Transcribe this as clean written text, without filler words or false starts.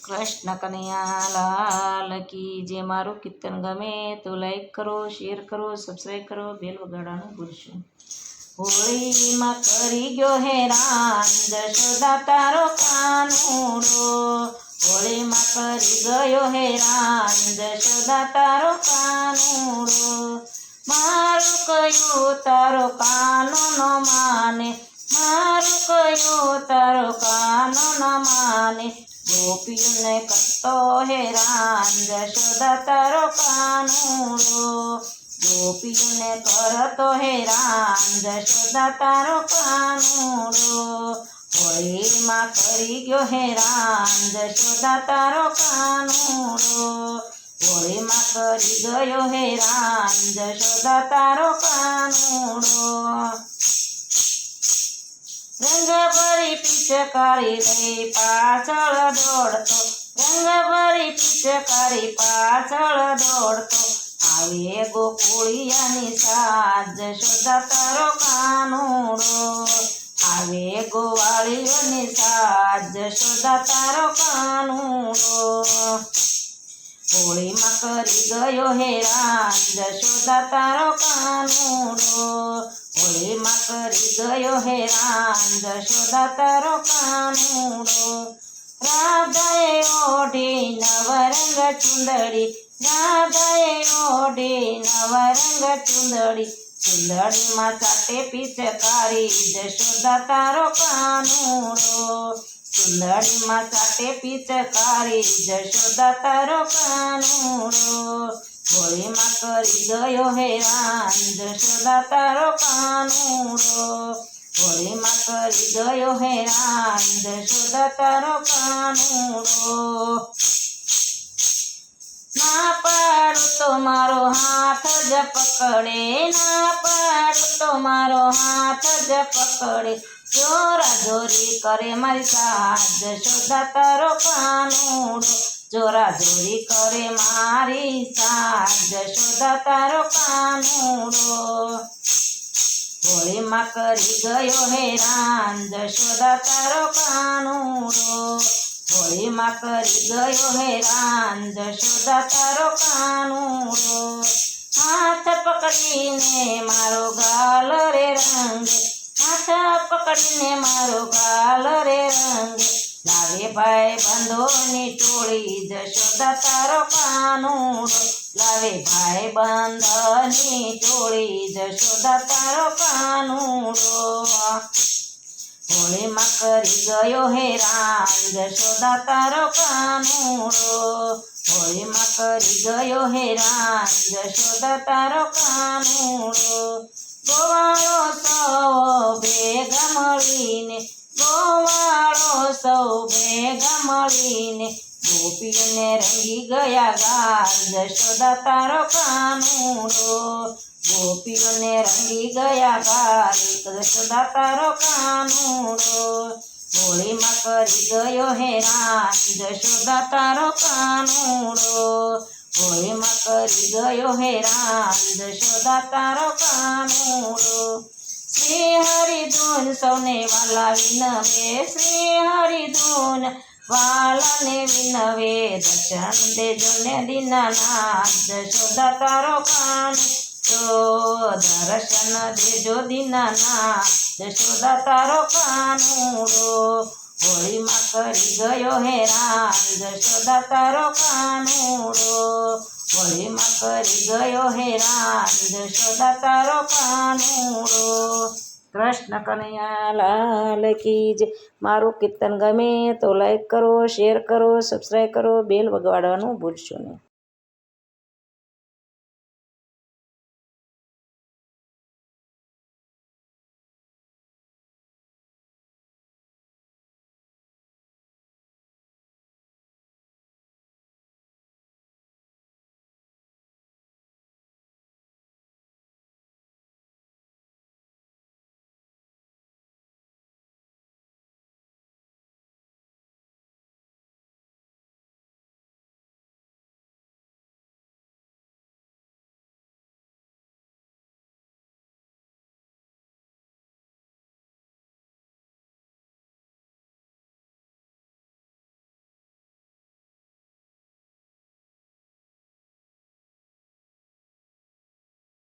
કૃષ્ણ કનૈયા લાલ કી જે મારું કીર્તન ગમે તો લાઈક કરો, શેર કરો, સબસ્ક્રાઈબ કરો, બેલ વગાડવાનું ભૂલશો. હોળીમાં કરી ગયો હેરાન જશોદા તારો કાનુડો. હોળીમાં કરી ગયો હેરાન જશોદા તારો કાનુડો. મારું કયું તારો કાનો ન માને, મારું કયું તારો કાનો ન માને. ગોપીઓને કરતો હેરાન જશોદા તારો કાનુડો. ગોપીઓને કરતો હેરાન જશોદા તારો કાનુડો. હોળીમાં કરી ગયો હેરાન જશોદા તારો કાનુડો. હોળીમાં કરી ગયો હેરાન જશોદા તારો કાનુડો. રંગ ભરી પિચકારી લઈ પાછળ દોડતો, રંગ ભરી પિચકારી પાછળ દોડતો. આવે ગોકુળિયાની સાજ જશોદા તારો કાનુડો. આવે ગોવાળીઓની સાજ જશોદા તારો કાનુડો. હોળીમાં કરી ગયો હેરાન જશોદા તારો કાનુડો. હોળીમાં કરી ગયો હેરાન જશોદા તારો કાનુડો. રાધાએ ઓઢી નવરંગ ચુંદડી, રાધાએ ઓઢી નવરંગ ચુંદડી. ચુંદડીમાં ચાટે પિચકારી જશોદા તારો કાનુડો. ચુંદડીમાં ચાટે પિચકારી જશોદા તારો કાનુડો. હોળીમાં કરી ગયો હેરાન જશોદા તારો કાનુડો. હોળીમાં કરી ગયો હેરાન જશોદા તારો કાનુડો. ના પાડું તો મારો હાથ જ પકડે, ના પાડું તો મારો હાથ જ પકડે. જોરા જોરી કરે મારી સાજ જશોદા તારો કાનુડો. જોરા જોરી કરે મારી સાજ જશોદા તારો કાનુડો. હોળીમાં કરી ગયો હેરાન જશોદા તારો કાનુડો. હોળીમાં કરી ગયો હેરાન જશોદા તારો કાનુડો. હાથ પકડીને મારો ગાલ રે રંગે, હાથ પકડીને મારો ગાલ રે રંગે. લાવે ભાઈ બંધોની ટોળી જશોદા તારો કાનુડો. લાવે ભાઈ બંધની ટોળી જશોદા તારો કાનુડો. હોળીમાં કરી ગયો હેરાન જશોદા તારો કાનુડો. હોળીમાં કરી ગયો હેરાન જશોદા તારો કાનુડો. ગોવાળો સૌ ભેગા મળીને, ગોવાળો સૌ ભેગા મળીને. ગોપીઓને રંગી ગયા ગાલ જશોદા તારો કાનુડો. ગોપીઓને રંગી ગયા ગાલ જશોદા તારો કાનુડો. હોળીમાં કરી ગયો હેરાન જશોદા તારો કાનુડો. હોળીમાં કરી ગયો હેરાન જશોદા તારો કાનુડો. શ્રી હરિ ધૂન સૌને વાલા વિનવે, શ્રી હરિ ધૂન વાલાને વિનવે. દર્શન દેજો ને દીનાનાથ જશોદા તારો કાનુડો. દર્શન દેજો દીનાનાથ જશોદા તારો કાનુડો. હોળીમાં કરી ગયો હેરાન જશોદા તારો કાનુડો. હોળીમાં કરી ગયો હેરાન જશોદા તારો કાનુડો. કૃષ્ણ કનૈયા લાલ કી જય. મારું કીર્તન ગમે તો લાઈક કરો, શેર કરો, સબસ્ક્રાઈબ કરો, બેલ વગાડવાનું ભૂલશો નહીં.